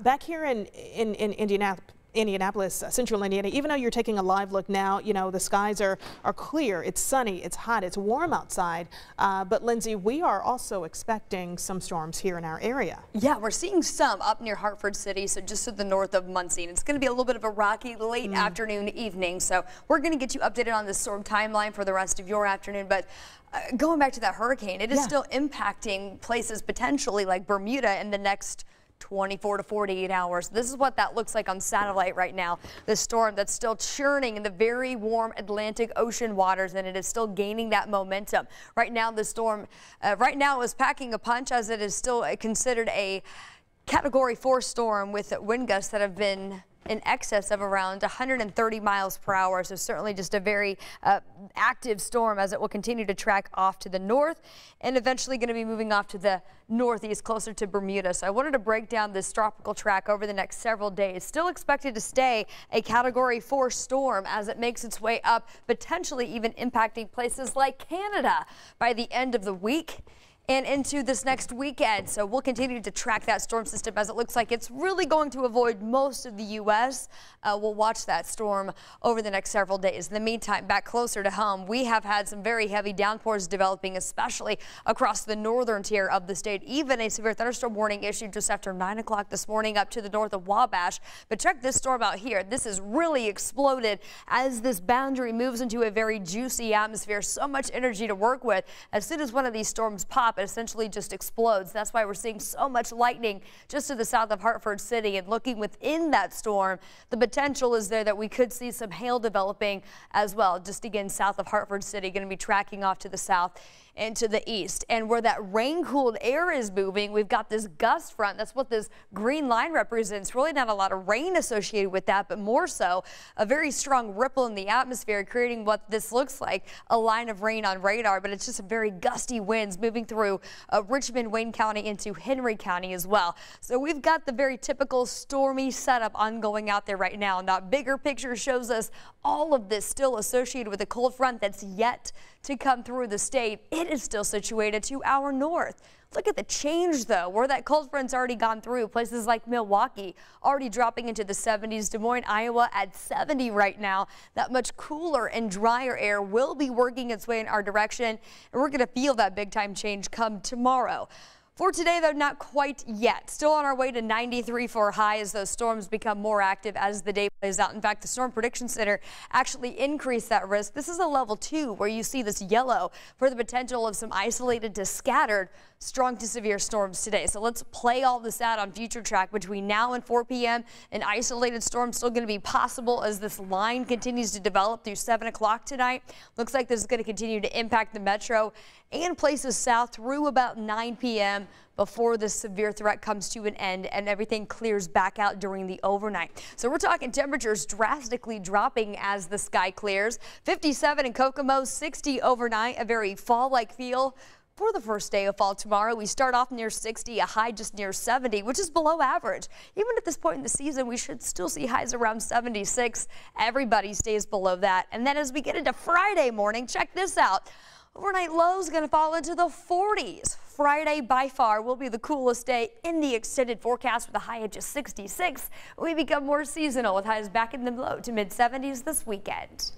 Back here in Indianapolis, central Indiana, even though you're taking a live look now, you know, the skies are clear, it's sunny, it's hot, it's warm outside. But Lindsay, we are also expecting some storms here in our area. Yeah, we're seeing some up near Hartford City, so just to the north of Muncie. It's going to be a little bit of a rocky late afternoon, evening. So we're going to get you updated on the storm timeline for the rest of your afternoon. But going back to that hurricane, it is still impacting places potentially like Bermuda in the next 24 to 48 hours. This is what that looks like on satellite right now. The storm that's still churning in the very warm Atlantic Ocean waters, and it is still gaining that momentum. Right now, the storm is packing a punch, as it is still considered a Category 4 storm with wind gusts that have been in excess of around 130 miles per hour. So certainly just a very active storm, as it will continue to track off to the north and eventually going to be moving off to the northeast closer to Bermuda. So I wanted to break down this tropical track over the next several days. Still expected to stay a Category 4 storm as it makes its way up, potentially even impacting places like Canada by the end of the week and into this next weekend. So we'll continue to track that storm system, as it looks like it's really going to avoid most of the U.S. We'll watch that storm over the next several days. In the meantime, back closer to home, we have had some very heavy downpours developing, especially across the northern tier of the state. Even a severe thunderstorm warning issued just after 9 o'clock this morning up to the north of Wabash. But check this storm out here. This has really exploded as this boundary moves into a very juicy atmosphere. So much energy to work with. As soon as one of these storms pop, it essentially just explodes. That's why we're seeing so much lightning just to the south of Hartford City. And looking within that storm, the potential is there that we could see some hail developing as well. Just again, south of Hartford City, going to be tracking off to the south and to the east. And where that rain-cooled air is moving, we've got this gust front. That's what this green line represents. Really not a lot of rain associated with that, but more so a very strong ripple in the atmosphere, creating what this looks like a line of rain on radar. But it's just some very gusty winds moving through Richmond, Wayne County into Henry County as well. So we've got the very typical stormy setup ongoing out there right now. And that bigger picture shows us all of this still associated with a cold front that's yet to come through the state. It is still situated to our north. Look at the change, though, where that cold front's already gone through. Places like Milwaukee already dropping into the 70s. Des Moines, Iowa at 70 right now. That much cooler and drier air will be working its way in our direction, and we're going to feel that big time change come tomorrow. For today, though, not quite yet. Still on our way to 93 for a high as those storms become more active as the day plays out. In fact, the Storm Prediction Center actually increased that risk. This is a level 2 where you see this yellow for the potential of some isolated to scattered strong to severe storms today. So let's play all this out on FUTURETRAK between now and 4 p.m. An isolated storm still going to be possible as this line continues to develop through 7 o'clock tonight. Looks like this is going to continue to impact the metro and places south through about 9 p.m. before this severe threat comes to an end and everything clears back out during the overnight. So we're talking temperatures drastically dropping as the sky clears. 57 in Kokomo, 60 overnight, a very fall-like feel. For the first day of fall tomorrow, we start off near 60, a high just near 70, which is below average. Even at this point in the season, we should still see highs around 76. Everybody stays below that. And then as we get into Friday morning, check this out. Overnight lows going to fall into the 40s. Friday by far will be the coolest day in the extended forecast with a high of just 66. We become more seasonal with highs back in the low to mid 70s this weekend.